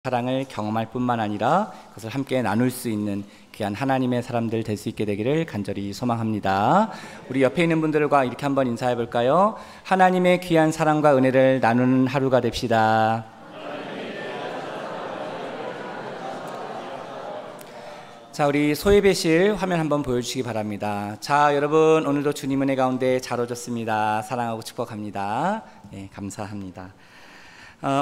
사랑을 경험할 뿐만 아니라 그것을 함께 나눌 수 있는 귀한 하나님의 사람들 될 수 있게 되기를 간절히 소망합니다. 우리 옆에 있는 분들과 이렇게 한번 인사해 볼까요? 하나님의 귀한 사랑과 은혜를 나누는 하루가 됩시다. 자, 우리 소예배실 화면 한번 보여주시기 바랍니다. 자, 여러분 오늘도 주님 은혜 가운데 잘 오셨습니다. 사랑하고 축복합니다. 네, 감사합니다.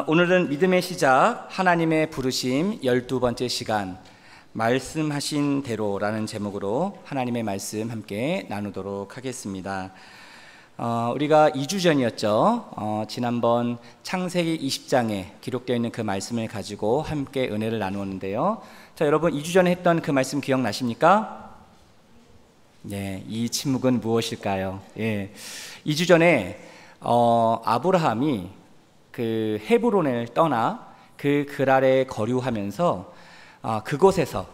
오늘은 믿음의 시작, 하나님의 부르심 12번째 시간, 말씀하신 대로라는 제목으로 하나님의 말씀 함께 나누도록 하겠습니다. 우리가 2주 전이었죠. 지난번 창세기 20장에 기록되어 있는 그 말씀을 가지고 함께 은혜를 나누었는데요. 자, 여러분 2주 전에 했던 그 말씀 기억나십니까? 네, 이 침묵은 무엇일까요? 예, 2주 전에 아브라함이 그 헤브론을 떠나 그 그랄에 거류하면서 그곳에서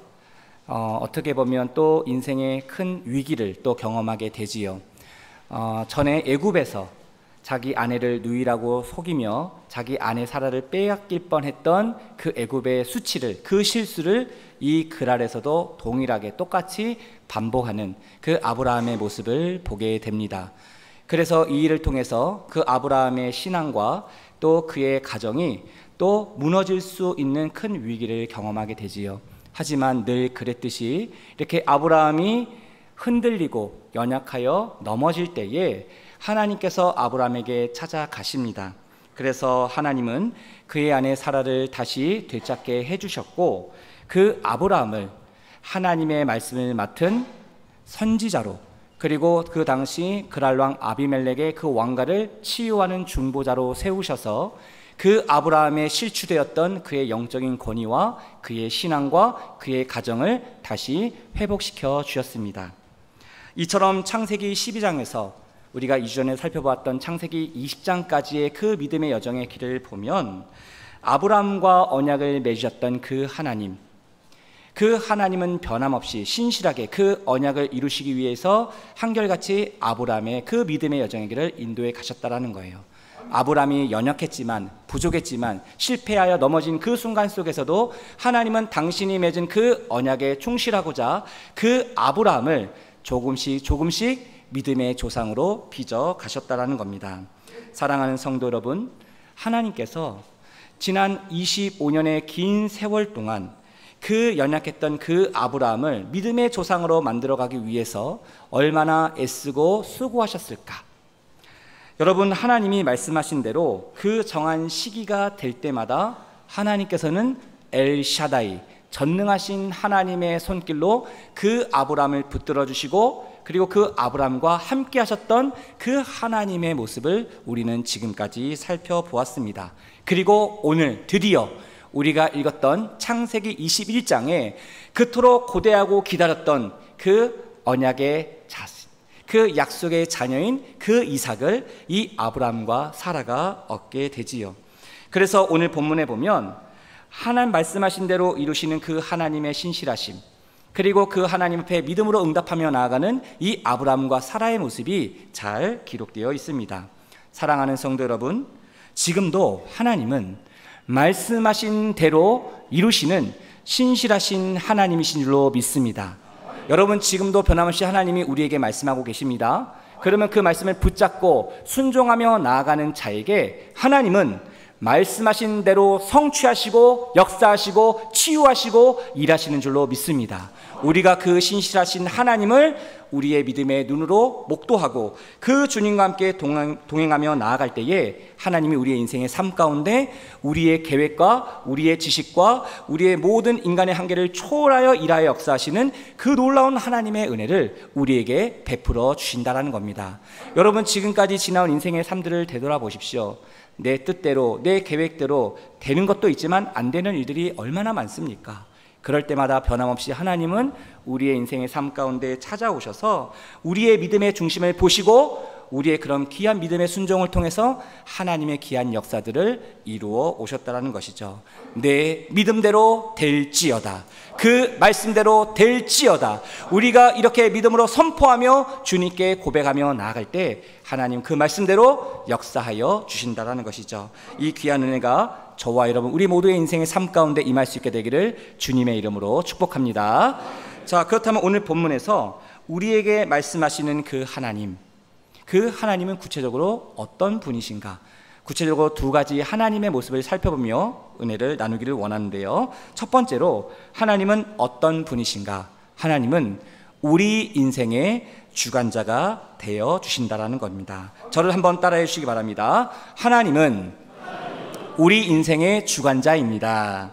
어떻게 보면 또 인생의 큰 위기를 또 경험하게 되지요. 전에 애굽에서 자기 아내를 누이라고 속이며 자기 아내 사라를 빼앗길 뻔했던 그 애굽의 수치를, 그 실수를 이 그랄에서도 동일하게 똑같이 반복하는 그 아브라함의 모습을 보게 됩니다. 그래서 이 일을 통해서 그 아브라함의 신앙과 또 그의 가정이 또 무너질 수 있는 큰 위기를 경험하게 되지요. 하지만 늘 그랬듯이 이렇게 아브라함이 흔들리고 연약하여 넘어질 때에 하나님께서 아브라함에게 찾아가십니다. 그래서 하나님은 그의 아내 사라를 다시 되찾게 해주셨고, 그 아브라함을 하나님의 말씀을 맡은 선지자로, 그리고 그 당시 그랄 왕 아비멜렉의 그 왕가를 치유하는 중보자로 세우셔서 그 아브라함의 실추되었던 그의 영적인 권위와 그의 신앙과 그의 가정을 다시 회복시켜 주셨습니다. 이처럼 창세기 12장에서 우리가 2주 전에 살펴보았던 창세기 20장까지의 그 믿음의 여정의 길을 보면 아브라함과 언약을 맺으셨던 그 하나님, 그 하나님은 변함없이 신실하게 그 언약을 이루시기 위해서 한결같이 아브라함의 그 믿음의 여정의 길을 인도해 가셨다라는 거예요. 아브라함이 연약했지만, 부족했지만, 실패하여 넘어진 그 순간 속에서도 하나님은 당신이 맺은 그 언약에 충실하고자 그 아브라함을 조금씩 믿음의 조상으로 빚어 가셨다라는 겁니다. 사랑하는 성도 여러분, 하나님께서 지난 25년의 긴 세월 동안 그 연약했던 그 아브라함을 믿음의 조상으로 만들어가기 위해서 얼마나 애쓰고 수고하셨을까? 여러분, 하나님이 말씀하신 대로 그 정한 시기가 될 때마다 하나님께서는 엘샤다이, 전능하신 하나님의 손길로 그 아브라함을 붙들어 주시고, 그리고 그 아브라함과 함께 하셨던 그 하나님의 모습을 우리는 지금까지 살펴보았습니다. 그리고 오늘 드디어 우리가 읽었던 창세기 21장에 그토록 고대하고 기다렸던 그 언약의 자식, 그 약속의 자녀인 그 이삭을 이 아브라함과 사라가 얻게 되지요. 그래서 오늘 본문에 보면 하나님 말씀하신 대로 이루시는 그 하나님의 신실하심, 그리고 그 하나님 앞에 믿음으로 응답하며 나아가는 이 아브라함과 사라의 모습이 잘 기록되어 있습니다. 사랑하는 성도 여러분, 지금도 하나님은 말씀하신 대로 이루시는 신실하신 하나님이신 줄로 믿습니다. 여러분, 지금도 변함없이 하나님이 우리에게 말씀하고 계십니다. 그러면 그 말씀을 붙잡고 순종하며 나아가는 자에게 하나님은 말씀하신 대로 성취하시고 역사하시고 치유하시고 일하시는 줄로 믿습니다. 우리가 그 신실하신 하나님을 우리의 믿음의 눈으로 목도하고 그 주님과 함께 동행하며 나아갈 때에 하나님이 우리의 인생의 삶 가운데 우리의 계획과 우리의 지식과 우리의 모든 인간의 한계를 초월하여 일하여 역사하시는 그 놀라운 하나님의 은혜를 우리에게 베풀어 주신다는 겁니다. 여러분, 지금까지 지나온 인생의 삶들을 되돌아보십시오. 내 뜻대로, 내 계획대로 되는 것도 있지만 안 되는 일들이 얼마나 많습니까? 그럴 때마다 변함없이 하나님은 우리의 인생의 삶 가운데 찾아오셔서 우리의 믿음의 중심을 보시고 우리의 그런 귀한 믿음의 순종을 통해서 하나님의 귀한 역사들을 이루어 오셨다는 것이죠. 내 믿음대로 될지어다, 그 말씀대로 될지어다. 우리가 이렇게 믿음으로 선포하며 주님께 고백하며 나아갈 때 하나님 그 말씀대로 역사하여 주신다는 것이죠. 이 귀한 은혜가 저와 여러분 우리 모두의 인생의 삶 가운데 임할 수 있게 되기를 주님의 이름으로 축복합니다. 자, 그렇다면 오늘 본문에서 우리에게 말씀하시는 그 하나님은 구체적으로 어떤 분이신가? 구체적으로 두 가지 하나님의 모습을 살펴보며 은혜를 나누기를 원하는데요. 첫 번째로 하나님은 어떤 분이신가? 하나님은 우리 인생의 주관자가 되어 주신다라는 겁니다. 저를 한번 따라해 주시기 바랍니다. 하나님은 우리 인생의 주관자입니다.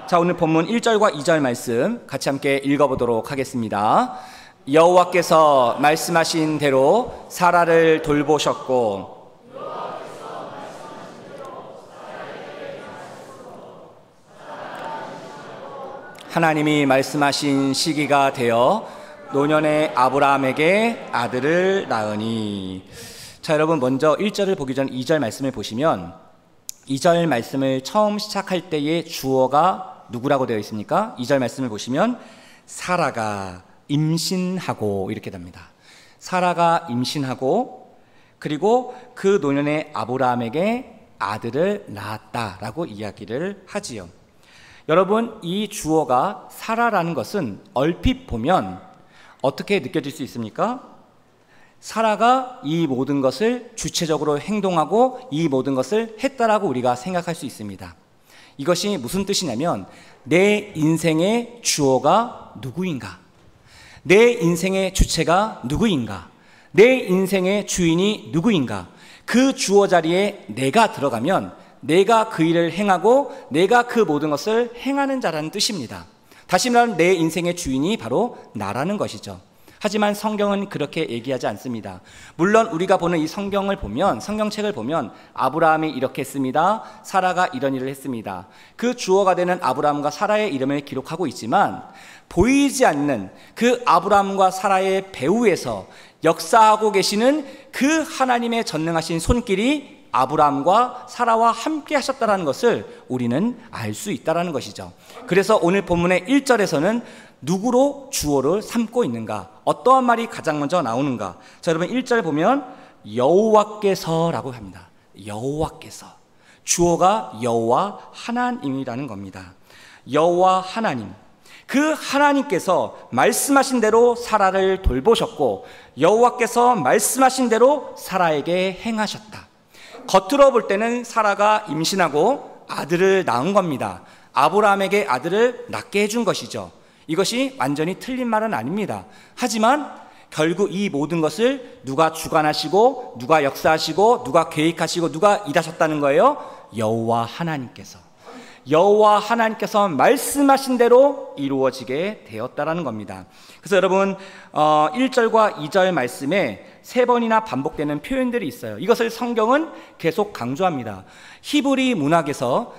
자, 오늘 본문 1절과 2절 말씀 같이 함께 읽어보도록 하겠습니다. 여호와께서 말씀하신 대로 사라를 돌보셨고 하나님이 말씀하신 시기가 되어 노년의 아브라함에게 아들을 낳으니. 자, 여러분 먼저 1절을 보기 전 2절 말씀을 보시면 2절 말씀을 처음 시작할 때의 주어가 누구라고 되어 있습니까? 2절 말씀을 보시면 사라가 임신하고 이렇게 됩니다. 사라가 임신하고 그리고 그 노년의 아브라함에게 아들을 낳았다라고 이야기를 하지요. 여러분, 이 주어가 사라라는 것은 얼핏 보면 어떻게 느껴질 수 있습니까? 사라가 이 모든 것을 주체적으로 행동하고 이 모든 것을 했다라고 우리가 생각할 수 있습니다. 이것이 무슨 뜻이냐면 내 인생의 주어가 누구인가? 내 인생의 주체가 누구인가? 내 인생의 주인이 누구인가? 그 주어 자리에 내가 들어가면 내가 그 일을 행하고 내가 그 모든 것을 행하는 자라는 뜻입니다. 다시 말하면 내 인생의 주인이 바로 나라는 것이죠. 하지만 성경은 그렇게 얘기하지 않습니다. 물론 우리가 보는 이 성경을 보면, 성경책을 보면 아브라함이 이렇게 했습니다. 사라가 이런 일을 했습니다. 그 주어가 되는 아브라함과 사라의 이름을 기록하고 있지만 보이지 않는 그 아브라함과 사라의 배후에서 역사하고 계시는 그 하나님의 전능하신 손길이 아브라함과 사라와 함께 하셨다는 것을 우리는 알 수 있다는 것이죠. 그래서 오늘 본문의 1절에서는 누구로 주어를 삼고 있는가? 어떠한 말이 가장 먼저 나오는가? 자, 여러분 1절 보면 여호와께서라고 합니다. 여호와께서. 주어가 여호와 하나님이라는 겁니다. 여호와 하나님. 그 하나님께서 말씀하신 대로 사라를 돌보셨고 여호와께서 말씀하신 대로 사라에게 행하셨다. 겉으로 볼 때는 사라가 임신하고 아들을 낳은 겁니다. 아브라함에게 아들을 낳게 해준 것이죠. 이것이 완전히 틀린 말은 아닙니다. 하지만 결국 이 모든 것을 누가 주관하시고 누가 역사하시고 누가 계획하시고 누가 일하셨다는 거예요? 여호와 하나님께서. 여호와 하나님께서 말씀하신 대로 이루어지게 되었다라는 겁니다. 그래서 여러분 1절과 2절 말씀에 3번이나 반복되는 표현들이 있어요. 이것을 성경은 계속 강조합니다. 히브리 문학에서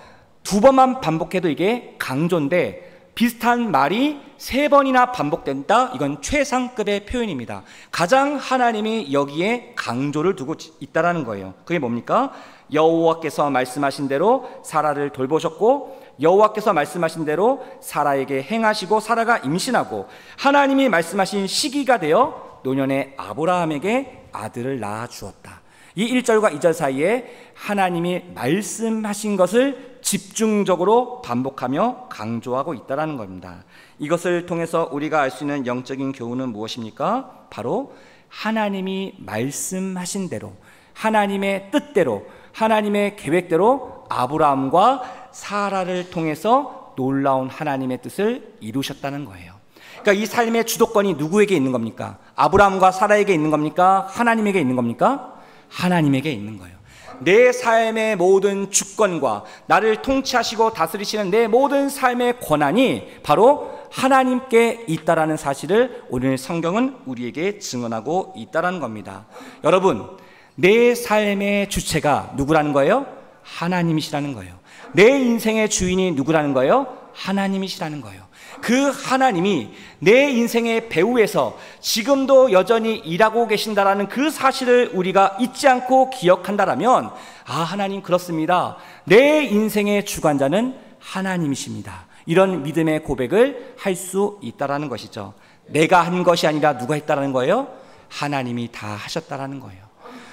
2번만 반복해도 이게 강조인데 비슷한 말이 3번이나 반복된다. 이건 최상급의 표현입니다. 가장 하나님이 여기에 강조를 두고 있다라는 거예요. 그게 뭡니까? 여호와께서 말씀하신 대로 사라를 돌보셨고 여호와께서 말씀하신 대로 사라에게 행하시고 사라가 임신하고 하나님이 말씀하신 시기가 되어 노년의 아브라함에게 아들을 낳아 주었다. 이 1절과 2절 사이에 하나님이 말씀하신 것을 집중적으로 반복하며 강조하고 있다는 겁니다. 이것을 통해서 우리가 알 수 있는 영적인 교훈은 무엇입니까? 바로 하나님이 말씀하신 대로 하나님의 뜻대로 하나님의 계획대로 아브라함과 사라를 통해서 놀라운 하나님의 뜻을 이루셨다는 거예요. 그러니까 이 삶의 주도권이 누구에게 있는 겁니까? 아브라함과 사라에게 있는 겁니까? 하나님에게 있는 겁니까? 하나님에게 있는 거예요. 내 삶의 모든 주권과 나를 통치하시고 다스리시는 내 모든 삶의 권한이 바로 하나님께 있다라는 사실을 오늘 성경은 우리에게 증언하고 있다라는 겁니다. 여러분, 내 삶의 주체가 누구라는 거예요? 하나님이시라는 거예요. 내 인생의 주인이 누구라는 거예요? 하나님이시라는 거예요. 그 하나님이 내 인생의 배후에서 지금도 여전히 일하고 계신다라는 그 사실을 우리가 잊지 않고 기억한다라면 하나님 그렇습니다. 내 인생의 주관자는 하나님이십니다. 이런 믿음의 고백을 할 수 있다라는 것이죠. 내가 한 것이 아니라 누가 했다라는 거예요? 하나님이 다 하셨다라는 거예요.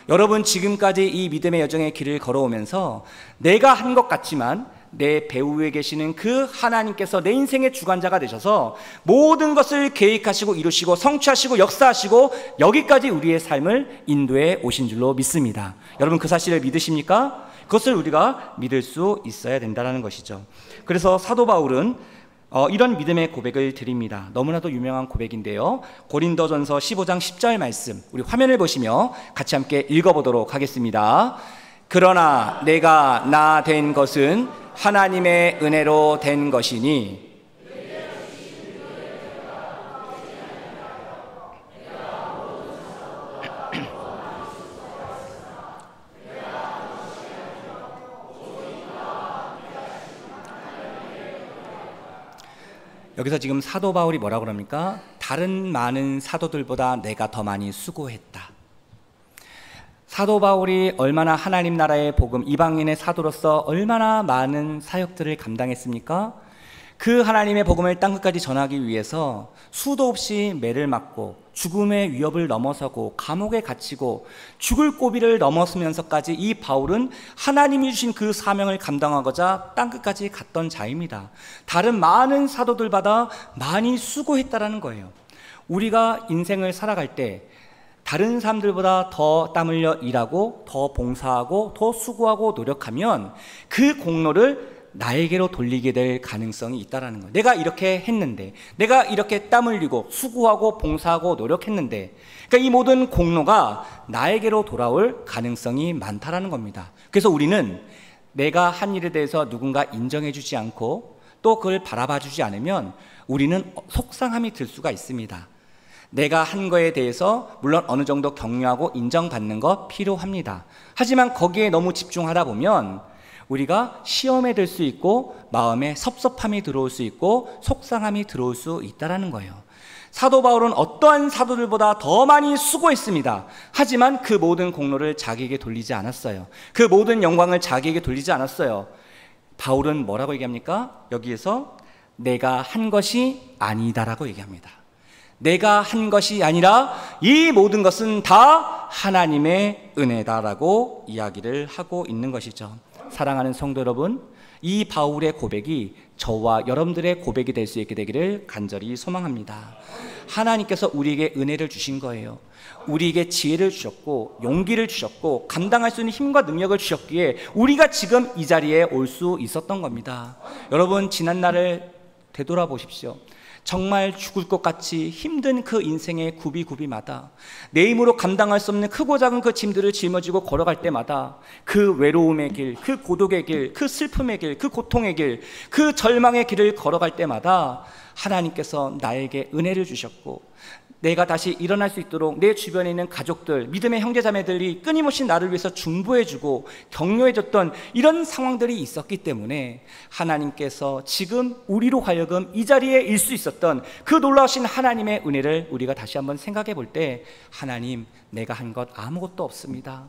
여러분 지금까지 이 믿음의 여정의 길을 걸어오면서 내가 한 것 같지만 내 배후에 계시는 그 하나님께서 내 인생의 주관자가 되셔서 모든 것을 계획하시고 이루시고 성취하시고 역사하시고 여기까지 우리의 삶을 인도해 오신 줄로 믿습니다. 여러분 그 사실을 믿으십니까? 그것을 우리가 믿을 수 있어야 된다는 것이죠. 그래서 사도 바울은 이런 믿음의 고백을 드립니다. 너무나도 유명한 고백인데요, 고린도전서 15장 10절 말씀, 우리 화면을 보시며 같이 함께 읽어보도록 하겠습니다. 그러나 내가 나 된 것은 하나님의 은혜로 된 것이니 여기서 지금 사도 바울이 뭐라고 그럽니까? 다른 많은 사도들보다 내가 더 많이 수고했다. 사도 바울이 얼마나 하나님 나라의 복음, 이방인의 사도로서 얼마나 많은 사역들을 감당했습니까? 그 하나님의 복음을 땅끝까지 전하기 위해서 수도 없이 매를 맞고 죽음의 위협을 넘어서고 감옥에 갇히고 죽을 고비를 넘어서면서까지 이 바울은 하나님이 주신 그 사명을 감당하고자 땅끝까지 갔던 자입니다. 다른 많은 사도들보다 많이 수고했다라는 거예요. 우리가 인생을 살아갈 때 다른 사람들보다 더 땀 흘려 일하고 더 봉사하고 더 수고하고 노력하면 그 공로를 나에게로 돌리게 될 가능성이 있다는 거예요. 내가 이렇게 했는데, 내가 이렇게 땀 흘리고 수고하고 봉사하고 노력했는데, 그러니까 이 모든 공로가 나에게로 돌아올 가능성이 많다라는 겁니다. 그래서 우리는 내가 한 일에 대해서 누군가 인정해 주지 않고 또 그걸 바라봐 주지 않으면 우리는 속상함이 들 수가 있습니다. 내가 한 거에 대해서 물론 어느 정도 격려하고 인정받는 거 필요합니다. 하지만 거기에 너무 집중하다 보면 우리가 시험에 들 수 있고 마음에 섭섭함이 들어올 수 있고 속상함이 들어올 수 있다는 거예요. 사도 바울은 어떠한 사도들보다 더 많이 수고했습니다. 하지만 그 모든 공로를 자기에게 돌리지 않았어요. 그 모든 영광을 자기에게 돌리지 않았어요. 바울은 뭐라고 얘기합니까? 여기에서 내가 한 것이 아니다라고 얘기합니다. 내가 한 것이 아니라 이 모든 것은 다 하나님의 은혜다라고 이야기를 하고 있는 것이죠. 사랑하는 성도 여러분, 이 바울의 고백이 저와 여러분들의 고백이 될 수 있게 되기를 간절히 소망합니다. 하나님께서 우리에게 은혜를 주신 거예요. 우리에게 지혜를 주셨고 용기를 주셨고 감당할 수 있는 힘과 능력을 주셨기에 우리가 지금 이 자리에 올 수 있었던 겁니다. 여러분 지난 날을 되돌아보십시오. 정말 죽을 것 같이 힘든 그 인생의 구비구비마다 내 힘으로 감당할 수 없는 크고 작은 그 짐들을 짊어지고 걸어갈 때마다 그 외로움의 길, 그 고독의 길, 그 슬픔의 길, 그 고통의 길, 그 절망의 길을 걸어갈 때마다 하나님께서 나에게 은혜를 주셨고 내가 다시 일어날 수 있도록 내 주변에 있는 가족들, 믿음의 형제자매들이 끊임없이 나를 위해서 중보해주고 격려해줬던 이런 상황들이 있었기 때문에 하나님께서 지금 우리로 하여금 이 자리에 일 수 있었던 그 놀라우신 하나님의 은혜를 우리가 다시 한번 생각해 볼 때 하나님, 내가 한 것 아무것도 없습니다.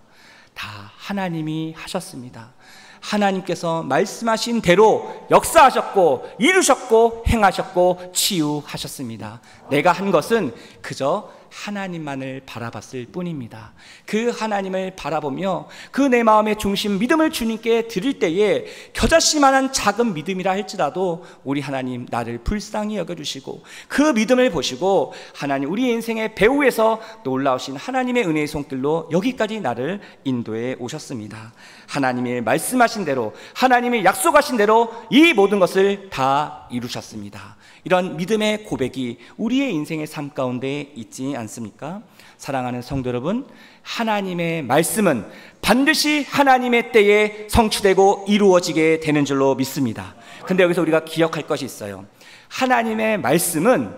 다 하나님이 하셨습니다. 하나님께서 말씀하신 대로 역사하셨고 이루셨고 행하셨고 치유하셨습니다. 내가 한 것은 그저 하나님만을 바라봤을 뿐입니다. 그 하나님을 바라보며 그 내 마음의 중심 믿음을 주님께 드릴 때에 겨자씨만한 작은 믿음이라 할지라도 우리 하나님 나를 불쌍히 여겨주시고 그 믿음을 보시고 하나님 우리 인생의 배후에서 놀라우신 하나님의 은혜의 손길로 여기까지 나를 인도해 오셨습니다. 하나님이 말씀하신 대로 하나님이 약속하신 대로 이 모든 것을 다 이루셨습니다. 이런 믿음의 고백이 우리의 인생의 삶 가운데 있지 않습니까? 사랑하는 성도 여러분, 하나님의 말씀은 반드시 하나님의 때에 성취되고 이루어지게 되는 줄로 믿습니다. 근데 여기서 우리가 기억할 것이 있어요. 하나님의 말씀은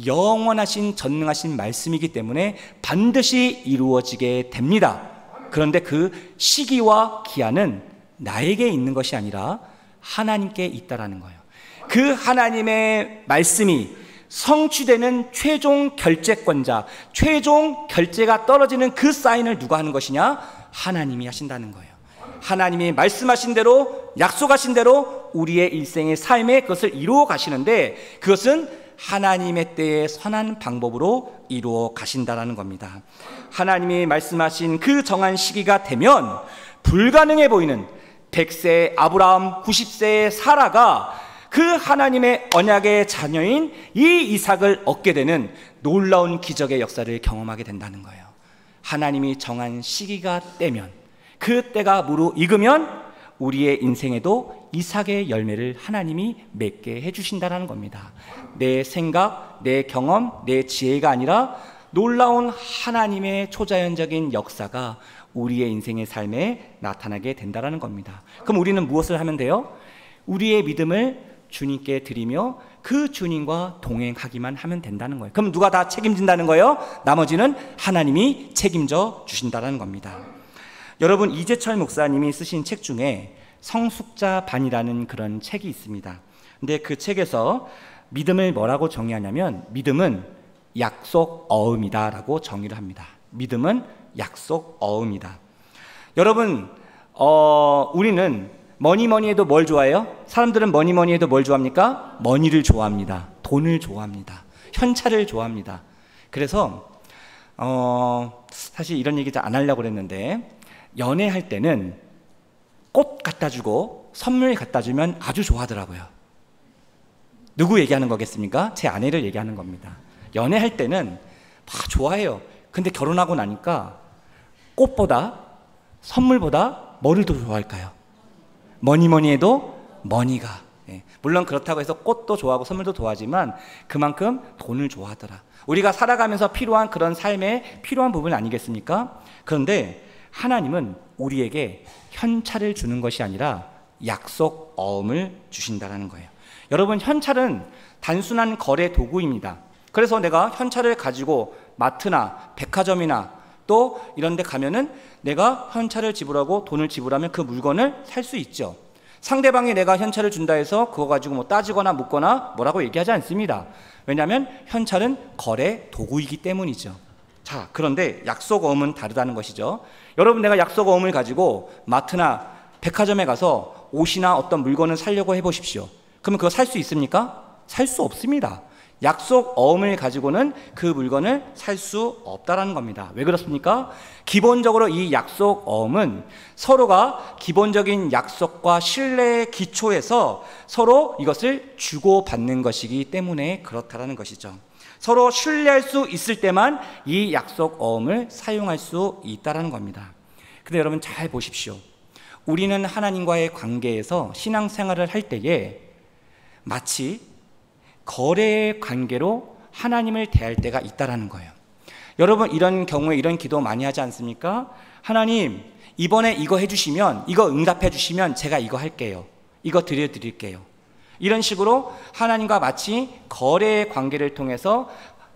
영원하신 전능하신 말씀이기 때문에 반드시 이루어지게 됩니다. 그런데 그 시기와 기한은 나에게 있는 것이 아니라 하나님께 있다라는 거예요. 그 하나님의 말씀이 성취되는 최종 결재권자, 최종 결재가 떨어지는 그 사인을 누가 하는 것이냐? 하나님이 하신다는 거예요. 하나님이 말씀하신 대로 약속하신 대로 우리의 일생의 삶에 그것을 이루어 가시는데 그것은 하나님의 때의 선한 방법으로 이루어 가신다라는 겁니다. 하나님이 말씀하신 그 정한 시기가 되면 불가능해 보이는 100세의 아브라함, 90세의 사라가 그 하나님의 언약의 자녀인 이 이삭을 얻게 되는 놀라운 기적의 역사를 경험하게 된다는 거예요. 하나님이 정한 시기가 되면, 그 때가 무르익으면 우리의 인생에도 이삭의 열매를 하나님이 맺게 해주신다는 겁니다. 내 생각, 내 경험, 내 지혜가 아니라 놀라운 하나님의 초자연적인 역사가 우리의 인생의 삶에 나타나게 된다는 겁니다. 그럼 우리는 무엇을 하면 돼요? 우리의 믿음을 주님께 드리며 그 주님과 동행하기만 하면 된다는 거예요. 그럼 누가 다 책임진다는 거예요? 나머지는 하나님이 책임져 주신다는 겁니다. 여러분, 이재철 목사님이 쓰신 책 중에 성숙자반이라는 그런 책이 있습니다. 근데 그 책에서 믿음을 뭐라고 정의하냐면, 믿음은 약속 어음이다 라고 정의를 합니다. 믿음은 약속 어음이다. 여러분, 우리는 뭐니 해도 뭘 좋아해요? 사람들은 뭐니 해도 뭘 좋아합니까? 머니를 좋아합니다. 돈을 좋아합니다. 현찰을 좋아합니다. 그래서 사실 이런 얘기 잘 안 하려고 그랬는데, 연애할 때는 꽃 갖다 주고 선물 갖다 주면 아주 좋아하더라고요. 누구 얘기하는 거겠습니까? 제 아내를 얘기하는 겁니다. 연애할 때는 좋아해요. 근데 결혼하고 나니까 꽃보다 선물보다 뭐를 더 좋아할까요? 뭐니 해도 머니가. 물론 그렇다고 해서 꽃도 좋아하고 선물도 좋아하지만 그만큼 돈을 좋아하더라. 우리가 살아가면서 필요한 그런 삶에 필요한 부분 아니겠습니까? 그런데 하나님은 우리에게 현찰을 주는 것이 아니라 약속 어음을 주신다는 거예요. 여러분, 현찰은 단순한 거래 도구입니다. 그래서 내가 현찰을 가지고 마트나 백화점이나 또 이런 데 가면은 내가 현찰을 지불하고 돈을 지불하면 그 물건을 살 수 있죠. 상대방이 내가 현찰을 준다 해서 그거 가지고 뭐 따지거나 묻거나 뭐라고 얘기하지 않습니다. 왜냐하면 현찰은 거래 도구이기 때문이죠. 자, 그런데 약속어음은 다르다는 것이죠. 여러분, 내가 약속어음을 가지고 마트나 백화점에 가서 옷이나 어떤 물건을 사려고 해보십시오. 그러면 그거 살 수 있습니까? 살 수 없습니다. 약속어음을 가지고는 그 물건을 살 수 없다는 겁니다. 왜 그렇습니까? 기본적으로 이 약속어음은 서로가 기본적인 약속과 신뢰의 기초에서 서로 이것을 주고받는 것이기 때문에 그렇다는 것이죠. 서로 신뢰할 수 있을 때만 이 약속어음을 사용할 수 있다는 겁니다. 근데 여러분, 잘 보십시오. 우리는 하나님과의 관계에서 신앙생활을 할 때에 마치 거래의 관계로 하나님을 대할 때가 있다라는 거예요. 여러분, 이런 경우에 이런 기도 많이 하지 않습니까? 하나님, 이번에 이거 해주시면, 이거 응답해 주시면 제가 이거 할게요. 이거 드려드릴게요. 이런 식으로 하나님과 마치 거래의 관계를 통해서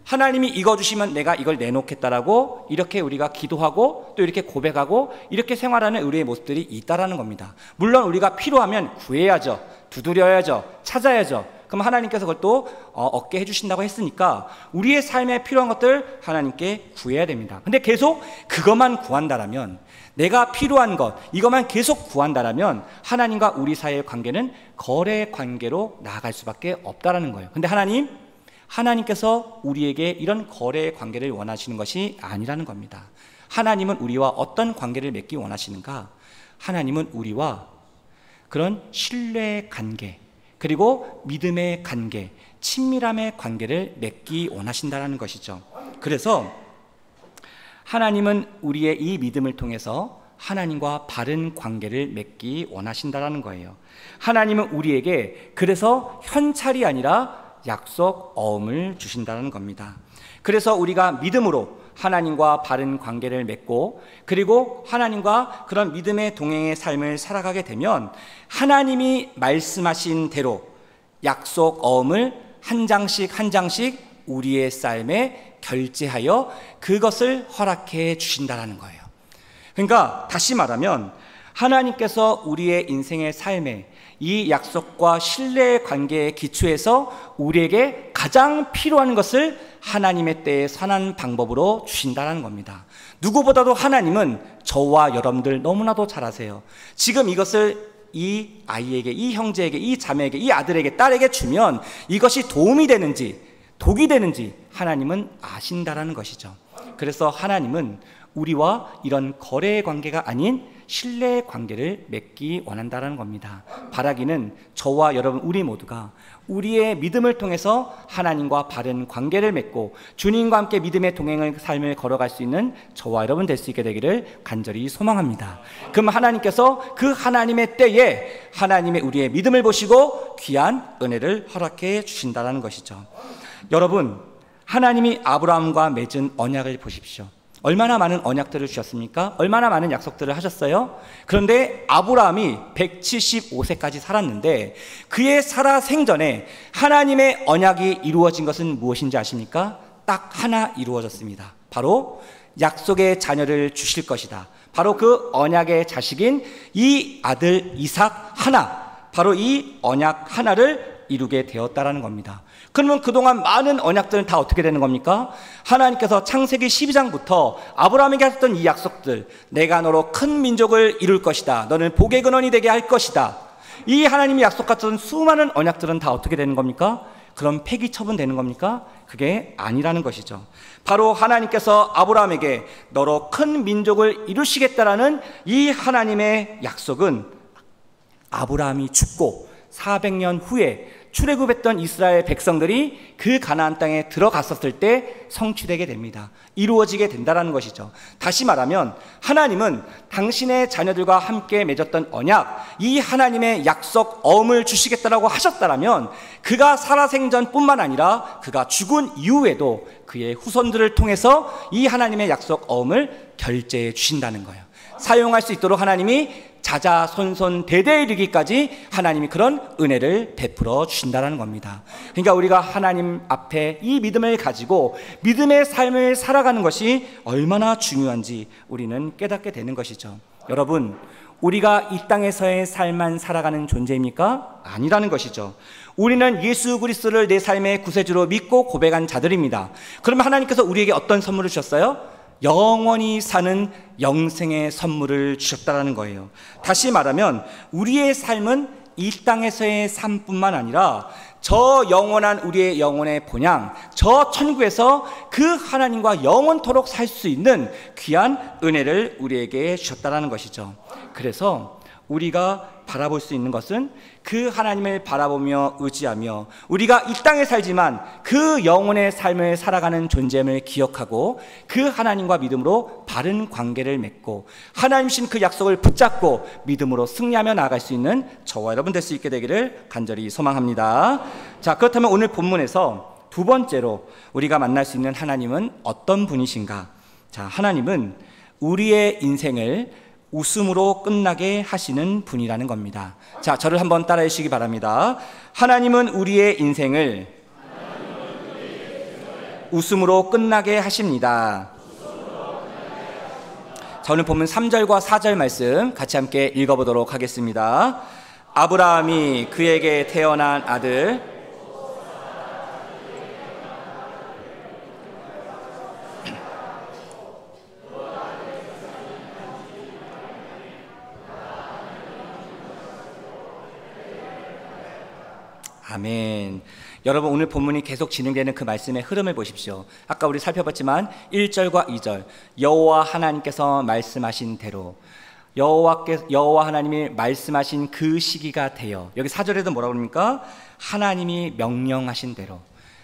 하나님이 이거 주시면 내가 이걸 내놓겠다라고 이렇게 우리가 기도하고 또 이렇게 고백하고 이렇게 생활하는 우리의 모습들이 있다라는 겁니다. 물론 우리가 필요하면 구해야죠. 두드려야죠. 찾아야죠. 그럼 하나님께서 그걸 또 얻게 해주신다고 했으니까 우리의 삶에 필요한 것들 하나님께 구해야 됩니다. 근데 계속 그것만 구한다라면, 내가 필요한 것 이것만 계속 구한다라면 하나님과 우리 사이의 관계는 거래 관계로 나아갈 수밖에 없다라는 거예요. 근데 하나님께서 우리에게 이런 거래 관계를 원하시는 것이 아니라는 겁니다. 하나님은 우리와 어떤 관계를 맺기 원하시는가? 하나님은 우리와 그런 신뢰의 관계, 그리고 믿음의 관계, 친밀함의 관계를 맺기 원하신다는 것이죠. 그래서 하나님은 우리의 이 믿음을 통해서 하나님과 바른 관계를 맺기 원하신다는 거예요. 하나님은 우리에게 그래서 현찰이 아니라 약속 어음을 주신다는 겁니다. 그래서 우리가 믿음으로 하나님과 바른 관계를 맺고, 그리고 하나님과 그런 믿음의 동행의 삶을 살아가게 되면 하나님이 말씀하신 대로 약속 어음을 한 장씩 한 장씩 우리의 삶에 결제하여 그것을 허락해 주신다는 거예요. 그러니까 다시 말하면 하나님께서 우리의 인생의 삶에 이 약속과 신뢰의 관계의 기초에서 우리에게 가장 필요한 것을 하나님의 때에 선한 방법으로 주신다는 겁니다. 누구보다도 하나님은 저와 여러분들 너무나도 잘 아세요. 지금 이것을 이 아이에게, 이 형제에게, 이 자매에게, 이 아들에게, 딸에게 주면 이것이 도움이 되는지, 독이 되는지 하나님은 아신다라는 것이죠. 그래서 하나님은 우리와 이런 거래의 관계가 아닌 신뢰의 관계를 맺기 원한다는 겁니다. 바라기는 저와 여러분 우리 모두가 우리의 믿음을 통해서 하나님과 바른 관계를 맺고 주님과 함께 믿음의 동행을 삶을 걸어갈 수 있는 저와 여러분 될 수 있게 되기를 간절히 소망합니다. 그럼 하나님께서 그 하나님의 때에 하나님의 우리의 믿음을 보시고 귀한 은혜를 허락해 주신다는 것이죠. 여러분, 하나님이 아브라함과 맺은 언약을 보십시오. 얼마나 많은 언약들을 주셨습니까? 얼마나 많은 약속들을 하셨어요? 그런데 아브라함이 175세까지 살았는데 그의 살아 생전에 하나님의 언약이 이루어진 것은 무엇인지 아십니까? 딱 하나 이루어졌습니다. 바로 약속의 자녀를 주실 것이다. 바로 그 언약의 자식인 이 아들 이삭 하나, 바로 이 언약 하나를 이루게 되었다라는 겁니다. 그러면 그동안 많은 언약들은 다 어떻게 되는 겁니까? 하나님께서 창세기 12장부터 아브라함에게 하셨던 이 약속들, 내가 너로 큰 민족을 이룰 것이다, 너는 복의 근원이 되게 할 것이다, 이 하나님이 약속하셨던 수많은 언약들은 다 어떻게 되는 겁니까? 그럼 폐기 처분되는 겁니까? 그게 아니라는 것이죠. 바로 하나님께서 아브라함에게 너로 큰 민족을 이루시겠다라는 이 하나님의 약속은 아브라함이 죽고 400년 후에 출애굽했던 이스라엘 백성들이 그 가나안 땅에 들어갔었을 때 성취되게 됩니다. 이루어지게 된다는 것이죠. 다시 말하면 하나님은 당신의 자녀들과 함께 맺었던 언약, 이 하나님의 약속 어음을 주시겠다라고 하셨다면 그가 살아생전뿐만 아니라 그가 죽은 이후에도 그의 후손들을 통해서 이 하나님의 약속 어음을 결제해 주신다는 거예요. 사용할 수 있도록 하나님이 자자손손 대대에 이르기까지 하나님이 그런 은혜를 베풀어 주신다는 겁니다. 그러니까 우리가 하나님 앞에 이 믿음을 가지고 믿음의 삶을 살아가는 것이 얼마나 중요한지 우리는 깨닫게 되는 것이죠. 여러분, 우리가 이 땅에서의 삶만 살아가는 존재입니까? 아니라는 것이죠. 우리는 예수 그리스도를 내 삶의 구세주로 믿고 고백한 자들입니다. 그러면 하나님께서 우리에게 어떤 선물을 주셨어요? 영원히 사는 영생의 선물을 주셨다는 거예요. 다시 말하면 우리의 삶은 이 땅에서의 삶뿐만 아니라 저 영원한 우리의 영혼의 본향, 저 천국에서 그 하나님과 영원토록 살 수 있는 귀한 은혜를 우리에게 주셨다는 것이죠. 그래서 우리가 바라볼 수 있는 것은 그 하나님을 바라보며 의지하며 우리가 이 땅에 살지만 그 영혼의 삶을 살아가는 존재임을 기억하고 그 하나님과 믿음으로 바른 관계를 맺고 하나님신 그 약속을 붙잡고 믿음으로 승리하며 나아갈 수 있는 저와 여러분 될 수 있게 되기를 간절히 소망합니다. 자, 그렇다면 오늘 본문에서 두 번째로 우리가 만날 수 있는 하나님은 어떤 분이신가? 자, 하나님은 우리의 인생을 웃음으로 끝나게 하시는 분이라는 겁니다. 자, 저를 한번 따라해 주시기 바랍니다. 하나님은 우리의 인생을 웃음으로 끝나게 하십니다. 저는 본문 3절과 4절 말씀 같이 함께 읽어보도록 하겠습니다. 아브라함이 그에게 태어난 아들 아멘. 여러분, 오늘 본문이 계속 진행되는 그 말씀의 흐름을 보십시오. 아까 우리 살펴봤지만 1절과 2절 여호와 하나님께서 말씀하신 대로 여호와 하나님이 말씀하신 그 시기가 되어, 여기 4절에도 뭐라고 그럽니까? 하나님이 명령하신 대로,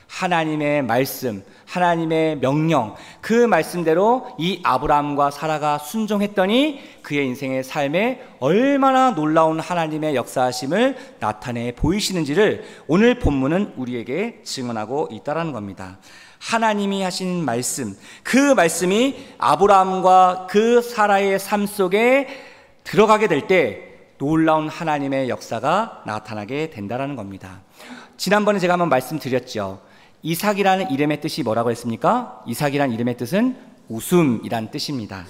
하나님의 말씀, 하나님의 명령, 그 말씀대로 이 아브라함과 사라가 순종했더니 그의 인생의 삶에 얼마나 놀라운 하나님의 역사하심을 나타내 보이시는지를 오늘 본문은 우리에게 증언하고 있다는 겁니다. 하나님이 하신 말씀, 그 말씀이 아브라함과 그 사라의 삶 속에 들어가게 될 때 놀라운 하나님의 역사가 나타나게 된다는 겁니다. 지난번에 제가 한번 말씀드렸죠. 이삭이라는 이름의 뜻이 뭐라고 했습니까? 이삭이라는 이름의 뜻은 웃음이란 뜻입니다.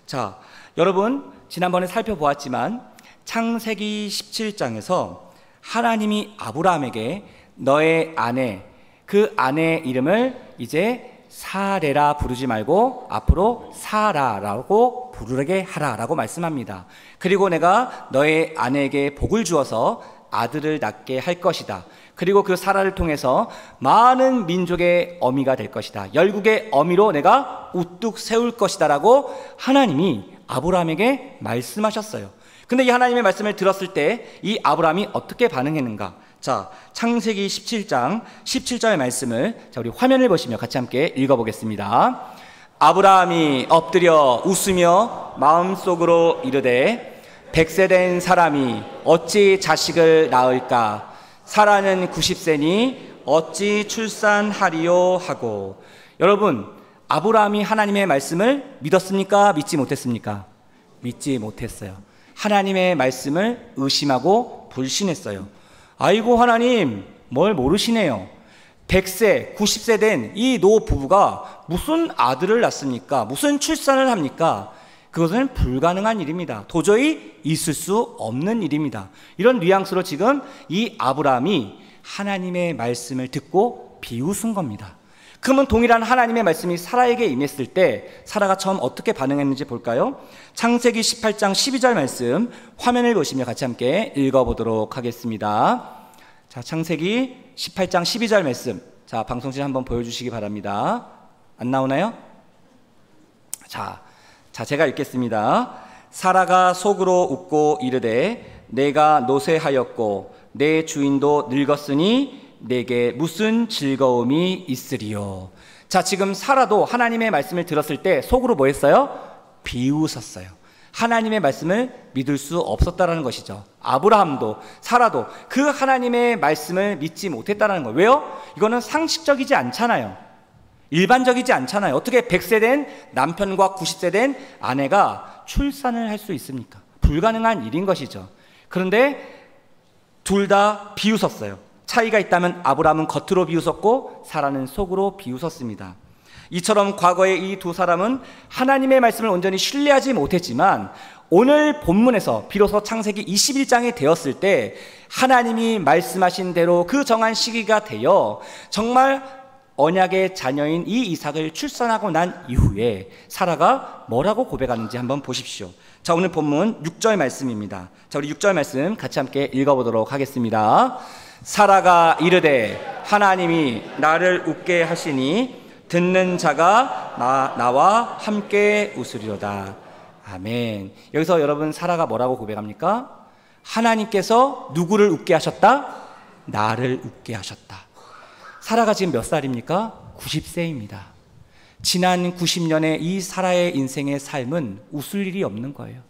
자, 여러분, 지난번에 살펴보았지만 창세기 17장에서 하나님이 아브라함에게 너의 아내, 그 아내의 이름을 이제 사레라 부르지 말고 앞으로 사라라고 부르게 하라라고 말씀합니다. 그리고 내가 너의 아내에게 복을 주어서 아들을 낳게 할 것이다. 그리고 그 사라를 통해서 많은 민족의 어미가 될 것이다. 열국의 어미로 내가 우뚝 세울 것이다 라고 하나님이 아브라함에게 말씀하셨어요. 근데 이 하나님의 말씀을 들었을 때 이 아브라함이 어떻게 반응했는가? 자, 창세기 17장 17절의 말씀을 우리 화면을 보시며 같이 함께 읽어보겠습니다. 아브라함이 엎드려 웃으며 마음속으로 이르되 100세 된 사람이 어찌 자식을 낳을까? 사라는 90세니 어찌 출산하리요 하고. 여러분, 아브라함이 하나님의 말씀을 믿었습니까? 믿지 못했습니까? 믿지 못했어요. 하나님의 말씀을 의심하고 불신했어요. 아이고 하나님, 뭘 모르시네요. 100세, 90세 된 이 노 부부가 무슨 아들을 낳습니까? 무슨 출산을 합니까? 그것은 불가능한 일입니다. 도저히 있을 수 없는 일입니다. 이런 뉘앙스로 지금 이 아브라함이 하나님의 말씀을 듣고 비웃은 겁니다. 그러면 동일한 하나님의 말씀이 사라에게 임했을 때 사라가 처음 어떻게 반응했는지 볼까요? 창세기 18장 12절 말씀 화면을 보시며 같이 함께 읽어보도록 하겠습니다. 자, 창세기 18장 12절 말씀, 자, 방송실 한번 보여주시기 바랍니다. 안 나오나요? 자, 제가 읽겠습니다. 사라가 속으로 웃고 이르되 내가 노쇠하였고 내 주인도 늙었으니 내게 무슨 즐거움이 있으리요. 자, 지금 사라도 하나님의 말씀을 들었을 때 속으로 뭐 했어요? 비웃었어요. 하나님의 말씀을 믿을 수 없었다라는 것이죠. 아브라함도 사라도 그 하나님의 말씀을 믿지 못했다라는 거예요. 왜요? 이거는 상식적이지 않잖아요. 일반적이지 않잖아요. 어떻게 100세 된 남편과 90세 된 아내가 출산을 할 수 있습니까? 불가능한 일인 것이죠. 그런데 둘 다 비웃었어요. 차이가 있다면 아브라함은 겉으로 비웃었고 사라는 속으로 비웃었습니다. 이처럼 과거에 이 두 사람은 하나님의 말씀을 온전히 신뢰하지 못했지만 오늘 본문에서 비로소 창세기 21장이 되었을 때 하나님이 말씀하신 대로 그 정한 시기가 되어 정말 언약의 자녀인 이 이삭을 출산하고 난 이후에 사라가 뭐라고 고백하는지 한번 보십시오. 자, 오늘 본문 6절 말씀입니다. 자, 우리 6절 말씀 같이 함께 읽어보도록 하겠습니다. 사라가 이르되 하나님이 나를 웃게 하시니 듣는 자가 나와 함께 웃으리로다. 아멘. 여기서 여러분, 사라가 뭐라고 고백합니까? 하나님께서 누구를 웃게 하셨다? 나를 웃게 하셨다. 사라가 지금 몇 살입니까? 90세입니다. 지난 90년의 이 사라의 인생의 삶은 웃을 일이 없는 거예요.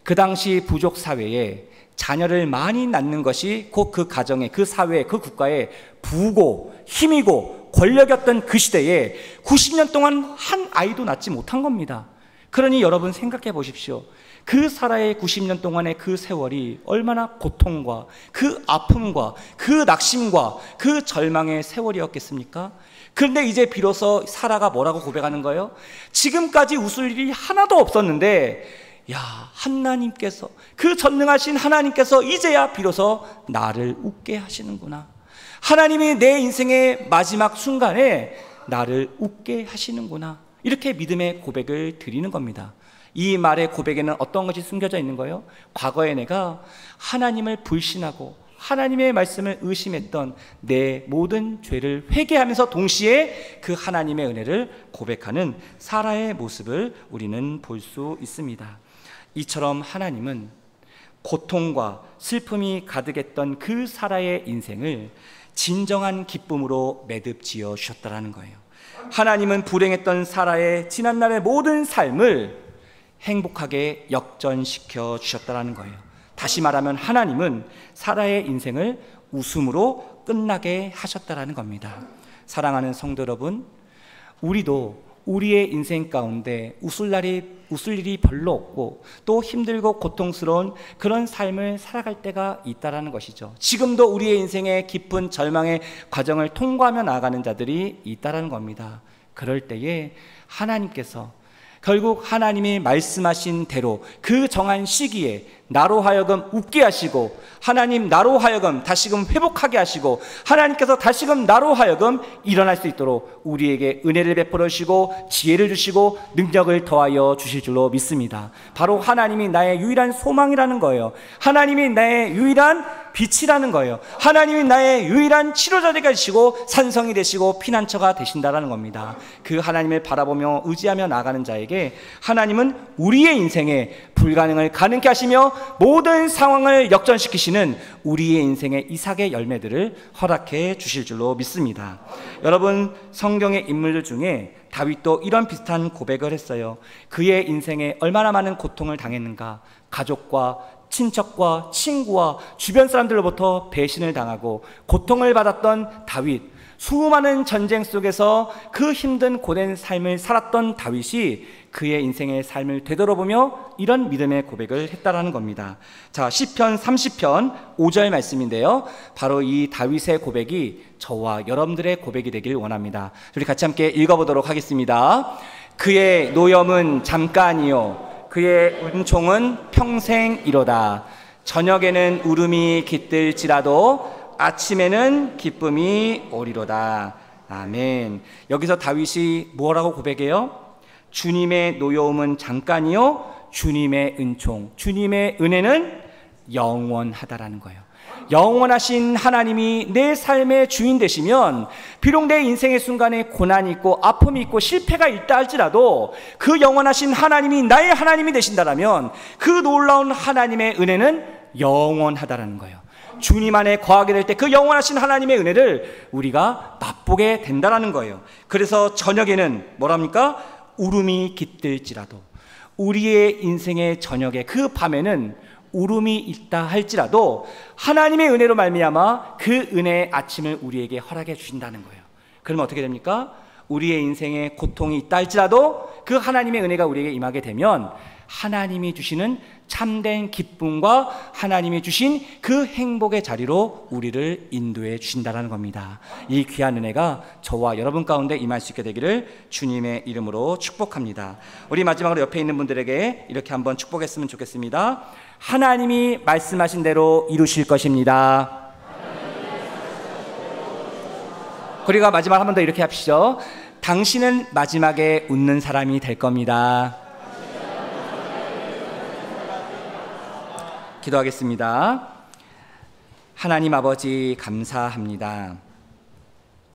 그 당시 부족 사회에 자녀를 많이 낳는 것이 곧 그 가정의, 그 사회의, 그 국가의 부고 힘이고 권력이었던 그 시대에 90년 동안 한 아이도 낳지 못한 겁니다. 그러니 여러분 생각해 보십시오. 그 사라의 90년 동안의 그 세월이 얼마나 고통과 그 아픔과 그 낙심과 그 절망의 세월이었겠습니까? 그런데 이제 비로소 사라가 뭐라고 고백하는 거예요? 지금까지 웃을 일이 하나도 없었는데 야, 하나님께서, 그 전능하신 하나님께서 이제야 비로소 나를 웃게 하시는구나. 하나님이 내 인생의 마지막 순간에 나를 웃게 하시는구나. 이렇게 믿음의 고백을 드리는 겁니다. 이 말의 고백에는 어떤 것이 숨겨져 있는 거예요? 과거에 내가 하나님을 불신하고 하나님의 말씀을 의심했던 내 모든 죄를 회개하면서 동시에 그 하나님의 은혜를 고백하는 사라의 모습을 우리는 볼 수 있습니다. 이처럼 하나님은 고통과 슬픔이 가득했던 그 사라의 인생을 진정한 기쁨으로 매듭 지어 주셨다라는 거예요. 하나님은 불행했던 사라의 지난날의 모든 삶을 행복하게 역전시켜 주셨다라는 거예요. 다시 말하면 하나님은 사라의 인생을 웃음으로 끝나게 하셨다라는 겁니다. 사랑하는 성도 여러분, 우리도 우리의 인생 가운데 웃을 일이 별로 없고 또 힘들고 고통스러운 그런 삶을 살아갈 때가 있다라는 것이죠. 지금도 우리의 인생의 깊은 절망의 과정을 통과하며 나아가는 자들이 있다라는 겁니다. 그럴 때에 하나님께서 결국 하나님이 말씀하신 대로 그 정한 시기에 나로 하여금 웃게 하시고, 하나님 나로 하여금 다시금 회복하게 하시고, 하나님께서 다시금 나로 하여금 일어날 수 있도록 우리에게 은혜를 베풀어 주시고 지혜를 주시고 능력을 더하여 주실 줄로 믿습니다. 바로 하나님이 나의 유일한 소망이라는 거예요. 하나님이 나의 유일한 빛이라는 거예요. 하나님이 나의 유일한 치료자가 되시고 산성이 되시고 피난처가 되신다라는 겁니다. 그 하나님을 바라보며 의지하며 나아가는 자에게 하나님은 우리의 인생에 불가능을 가능케 하시며 모든 상황을 역전시키시는 우리의 인생의 이삭의 열매들을 허락해 주실 줄로 믿습니다. 여러분, 성경의 인물들 중에 다윗도 이런 비슷한 고백을 했어요. 그의 인생에 얼마나 많은 고통을 당했는가. 가족과 친척과 친구와 주변 사람들로부터 배신을 당하고 고통을 받았던 다윗, 수많은 전쟁 속에서 그 힘든 고된 삶을 살았던 다윗이 그의 인생의 삶을 되돌아보며 이런 믿음의 고백을 했다라는 겁니다. 자, 시편 30편 5절 말씀인데요, 바로 이 다윗의 고백이 저와 여러분들의 고백이 되길 원합니다. 우리 같이 함께 읽어보도록 하겠습니다. 그의 노염은 잠깐이요 그의 은총은 평생이로다. 저녁에는 울음이 깃들지라도 아침에는 기쁨이 오리로다. 아멘. 여기서 다윗이 뭐라고 고백해요? 주님의 노여움은 잠깐이요 주님의 은총, 주님의 은혜는 영원하다라는 거예요. 영원하신 하나님이 내 삶의 주인 되시면 비록 내 인생의 순간에 고난이 있고 아픔이 있고 실패가 있다 할지라도 그 영원하신 하나님이 나의 하나님이 되신다라면 그 놀라운 하나님의 은혜는 영원하다라는 거예요. 주님 안에 거하게 될 때 그 영원하신 하나님의 은혜를 우리가 맛보게 된다라는 거예요. 그래서 저녁에는 뭐랍니까? 울음이 깃들지라도, 우리의 인생의 저녁에 그 밤에는 울음이 있다 할지라도 하나님의 은혜로 말미암아 그 은혜의 아침을 우리에게 허락해 주신다는 거예요. 그러면 어떻게 됩니까? 우리의 인생에 고통이 있다 할지라도 그 하나님의 은혜가 우리에게 임하게 되면 하나님이 주시는 참된 기쁨과 하나님이 주신 그 행복의 자리로 우리를 인도해 주신다는 겁니다. 이 귀한 은혜가 저와 여러분 가운데 임할 수 있게 되기를 주님의 이름으로 축복합니다. 우리 마지막으로 옆에 있는 분들에게 이렇게 한번 축복했으면 좋겠습니다. 하나님이 말씀하신 대로 이루실 것입니다. 우리가 마지막 한 번 더 이렇게 합시죠. 당신은 마지막에 웃는 사람이 될 겁니다. 기도하겠습니다. 하나님 아버지, 감사합니다.